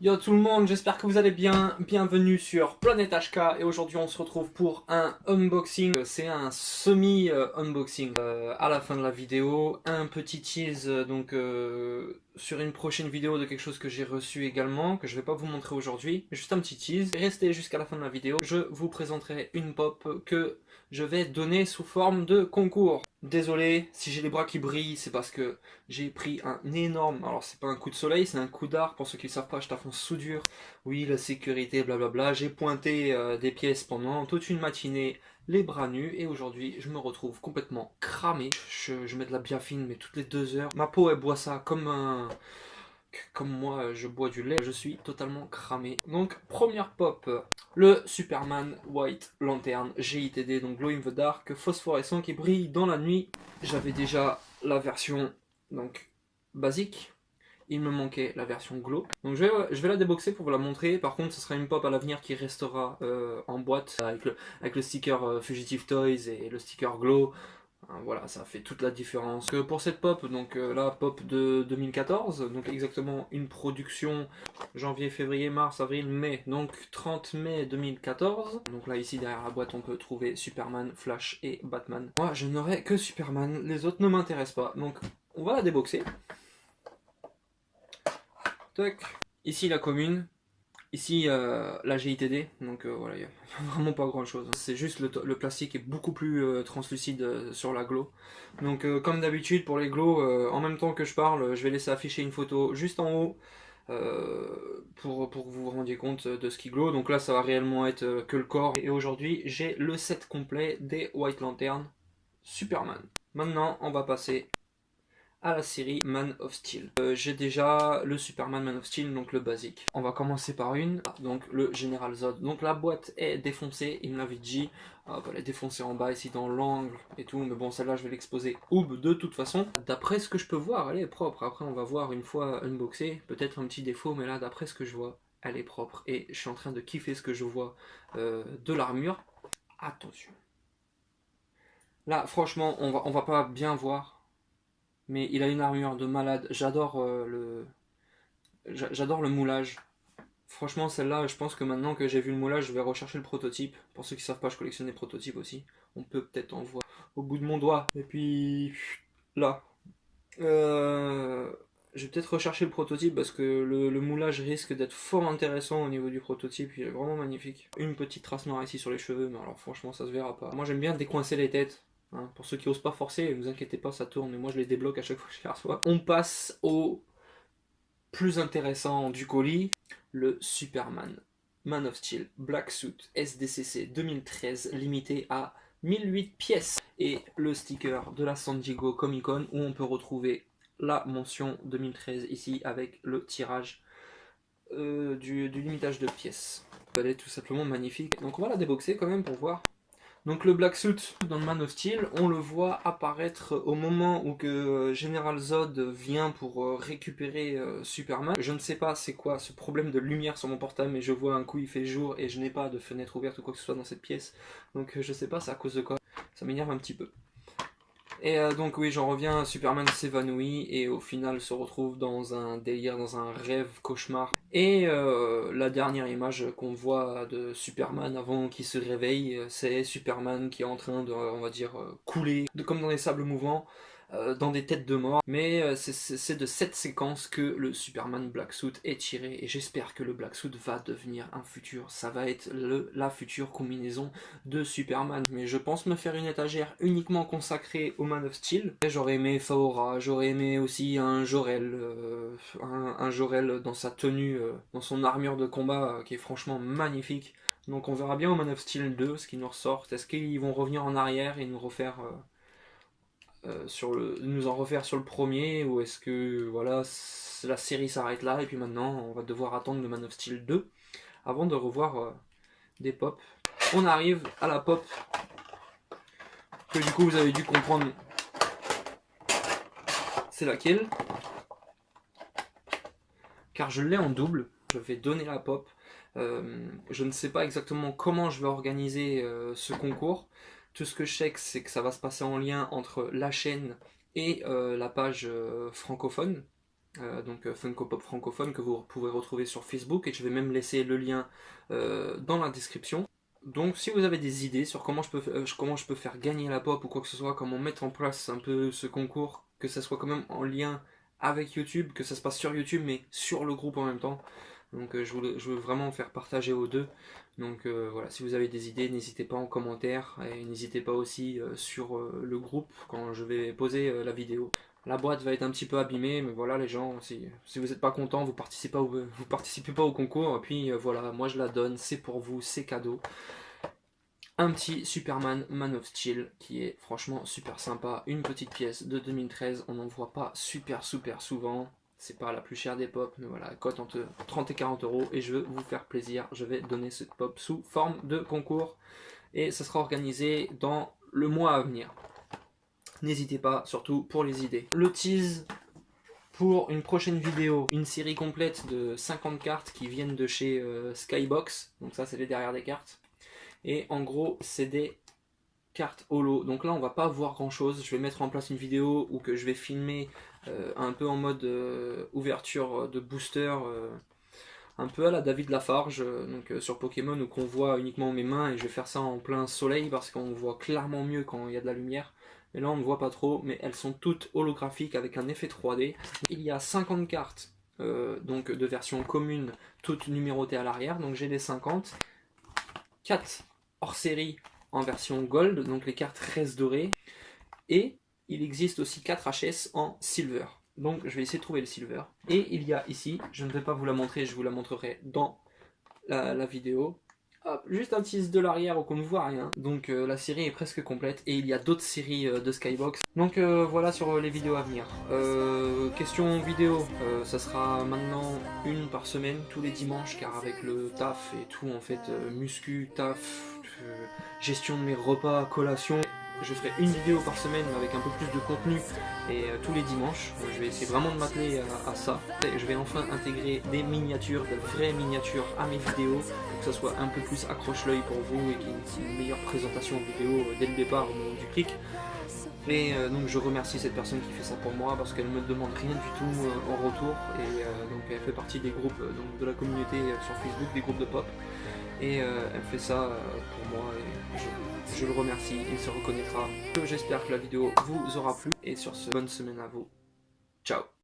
Yo tout le monde, j'espère que vous allez bien. Bienvenue sur Planète HK et aujourd'hui on se retrouve pour un unboxing. C'est un semi-unboxing. À la fin de la vidéo, un petit tease sur une prochaine vidéo de quelque chose que j'ai reçu également, que je vais pas vous montrer aujourd'hui. Juste un petit tease. Restez jusqu'à la fin de la vidéo. Je vous présenterai une pop que je vais donner sous forme de concours. Désolé si j'ai les bras qui brillent, c'est parce que j'ai pris un énorme, alors c'est pas un coup de soleil, c'est un coup d'arc, pour ceux qui ne savent pas, je taffe en soudure, oui la sécurité, blablabla, j'ai pointé des pièces pendant toute une matinée, les bras nus, et aujourd'hui je me retrouve complètement cramé, je mets de la biafine mais toutes les 2 heures, ma peau elle boit ça comme moi je bois du lait, je suis totalement cramé. Donc première pop, le Superman White Lantern GITD, donc Glow in the Dark, phosphorescent qui brille dans la nuit. J'avais déjà la version donc basique, il me manquait la version glow. Donc je vais la déboxer pour vous la montrer. Par contre ce sera une pop à l'avenir qui restera en boîte avec le sticker Fugitive Toys et le sticker glow. Voilà, ça fait toute la différence. Pour cette pop, donc la pop de 2014, donc exactement une production janvier, février, mars, avril, mai, donc 30 mai 2014. Donc là ici derrière la boîte on peut trouver Superman, Flash et Batman. Moi je n'aurai que Superman, les autres ne m'intéressent pas. Donc on va la déboxer. Tac. Ici la commune, ici la GITD, donc voilà, il n'y a vraiment pas grand chose. C'est juste le plastique est beaucoup plus translucide sur la glow. Donc comme d'habitude pour les glow, en même temps que je parle, je vais laisser afficher une photo juste en haut pour que vous vous rendiez compte de ce qui glow. Donc là ça va réellement être que le corps. Et aujourd'hui j'ai le set complet des White Lantern Superman. Maintenant on va passer à la série Man of Steel. J'ai déjà le Superman Man of Steel, donc le basique. On va commencer par donc le General Zod. Donc la boîte est défoncée, il me l'avait dit. Elle est défoncée en bas ici dans l'angle et tout, mais bon celle-là je vais l'exposer oub de toute façon. D'après ce que je peux voir, elle est propre. Après on va voir une fois unboxée, peut-être un petit défaut, mais là d'après ce que je vois, elle est propre. Et je suis en train de kiffer ce que je vois de l'armure. Attention. Là franchement on va pas bien voir. Mais il a une armure de malade. J'adore le moulage. Franchement, celle-là, je pense que maintenant que j'ai vu le moulage, je vais rechercher le prototype. Pour ceux qui savent pas, je collectionne des prototypes aussi. On peut peut-être en voir au bout de mon doigt. Et puis là. Je vais peut-être rechercher le prototype parce que le moulage risque d'être fort intéressant au niveau du prototype. Il est vraiment magnifique. Une petite trace noire ici sur les cheveux, mais alors franchement, ça se verra pas. Moi, j'aime bien décoincer les têtes. Hein, pour ceux qui osent pas forcer, ne vous inquiétez pas, ça tourne, mais moi je les débloque à chaque fois que je les reçois. On passe au plus intéressant du colis, le Superman Man of Steel Black Suit SDCC 2013, limité à 1008 pièces. Et le sticker de la San Diego Comic Con où on peut retrouver la mention 2013 ici avec le tirage du limitage de pièces. Elle est tout simplement magnifique. Donc on va la déboxer quand même pour voir. Donc le Black Suit dans le Man of Steel, on le voit apparaître au moment où que General Zod vient pour récupérer Superman. Je ne sais pas c'est quoi ce problème de lumière sur mon portable, mais je vois un coup il fait jour et je n'ai pas de fenêtre ouverte ou quoi que ce soit dans cette pièce. Donc je sais pas c'est à cause de quoi. Ça m'énerve un petit peu. Et donc oui, j'en reviens, Superman s'évanouit et au final se retrouve dans un délire, dans un rêve cauchemar. Et la dernière image qu'on voit de Superman avant qu'il se réveille, c'est Superman qui est en train de, on va dire, couler, comme dans les sables mouvants, dans des têtes de mort. Mais c'est de cette séquence que le Superman Black Suit est tiré et j'espère que le Black Suit va devenir un futur. Ça va être la future combinaison de Superman. Mais je pense me faire une étagère uniquement consacrée au Man of Steel. J'aurais aimé Faora, j'aurais aimé aussi un Jor-El, un Jor-El dans sa tenue, dans son armure de combat qui est franchement magnifique. Donc on verra bien au Man of Steel 2 ce qu'ils nous ressortent. Est-ce qu'ils vont revenir en arrière et nous refaire nous en refaire sur le premier, ou est-ce que voilà la série s'arrête là et puis maintenant on va devoir attendre le Man of Steel 2 avant de revoir des pop. On arrive à la pop que du coup vous avez dû comprendre c'est laquelle, car je l'ai en double. Je vais donner la pop. Je ne sais pas exactement comment je vais organiser ce concours. Tout ce que je sais, c'est que ça va se passer en lien entre la chaîne et la page francophone. donc Funko Pop francophone, que vous pouvez retrouver sur Facebook, et je vais même laisser le lien dans la description. Donc si vous avez des idées sur comment je peux faire gagner la pop ou quoi que ce soit, comment mettre en place un peu ce concours, que ça soit quand même en lien avec YouTube, que ça se passe sur YouTube mais sur le groupe en même temps. Donc je veux vraiment faire partager aux deux. Donc voilà, si vous avez des idées, n'hésitez pas en commentaire et n'hésitez pas aussi sur le groupe quand je vais poser la vidéo. La boîte va être un petit peu abîmée, mais voilà les gens, si vous n'êtes pas content, vous participez pas au concours, et puis voilà, moi je la donne, c'est pour vous, c'est cadeau. Un petit Superman Man of Steel qui est franchement super sympa, une petite pièce de 2013, on n'en voit pas super souvent. C'est pas la plus chère des pop, mais voilà, elle cote entre 30 et 40 euros et je veux vous faire plaisir. Je vais donner cette pop sous forme de concours et ça sera organisé dans le mois à venir. N'hésitez pas, surtout pour les idées. Le tease pour une prochaine vidéo, une série complète de 50 cartes qui viennent de chez Skybox. Donc ça, c'est les derrière des cartes. Et en gros, c'est des cartes holo. Donc là, on va pas voir grand chose. Je vais mettre en place une vidéo où que je vais filmer un peu en mode ouverture de booster, un peu à la David Lafarge, sur Pokémon, où qu'on voit uniquement mes mains, et je vais faire ça en plein soleil parce qu'on voit clairement mieux quand il y a de la lumière. Mais là, on ne voit pas trop, mais elles sont toutes holographiques avec un effet 3D. Il y a 50 cartes donc de version commune, toutes numérotées à l'arrière. Donc j'ai les 50. 4 hors série en version gold, donc les cartes restent dorées. Et il existe aussi 4 HS en silver. Donc je vais essayer de trouver le silver. Et il y a ici, je ne vais pas vous la montrer, je vous la montrerai dans la vidéo. Hop, juste un tease de l'arrière où qu'on ne voit rien. Donc la série est presque complète et il y a d'autres séries de Skybox. Donc voilà sur les vidéos à venir. Question vidéo, ça sera maintenant une par semaine, tous les dimanches, car avec le taf et tout, en fait, muscu, taf, gestion de mes repas, collation, je ferai une vidéo par semaine avec un peu plus de contenu et tous les dimanches. Je vais essayer vraiment de m'atteler à ça. Et je vais enfin intégrer des miniatures, de vraies miniatures à mes vidéos pour que ça soit un peu plus accroche l'œil pour vous et qu'il y ait une meilleure présentation vidéo dès le départ au moment du clic. Et donc je remercie cette personne qui fait ça pour moi parce qu'elle me demande rien du tout en retour et donc elle fait partie des groupes donc de la communauté sur Facebook, des groupes de pop. Et elle fait ça pour moi et je le remercie, il se reconnaîtra. J'espère que la vidéo vous aura plu et sur ce, bonne semaine à vous. Ciao.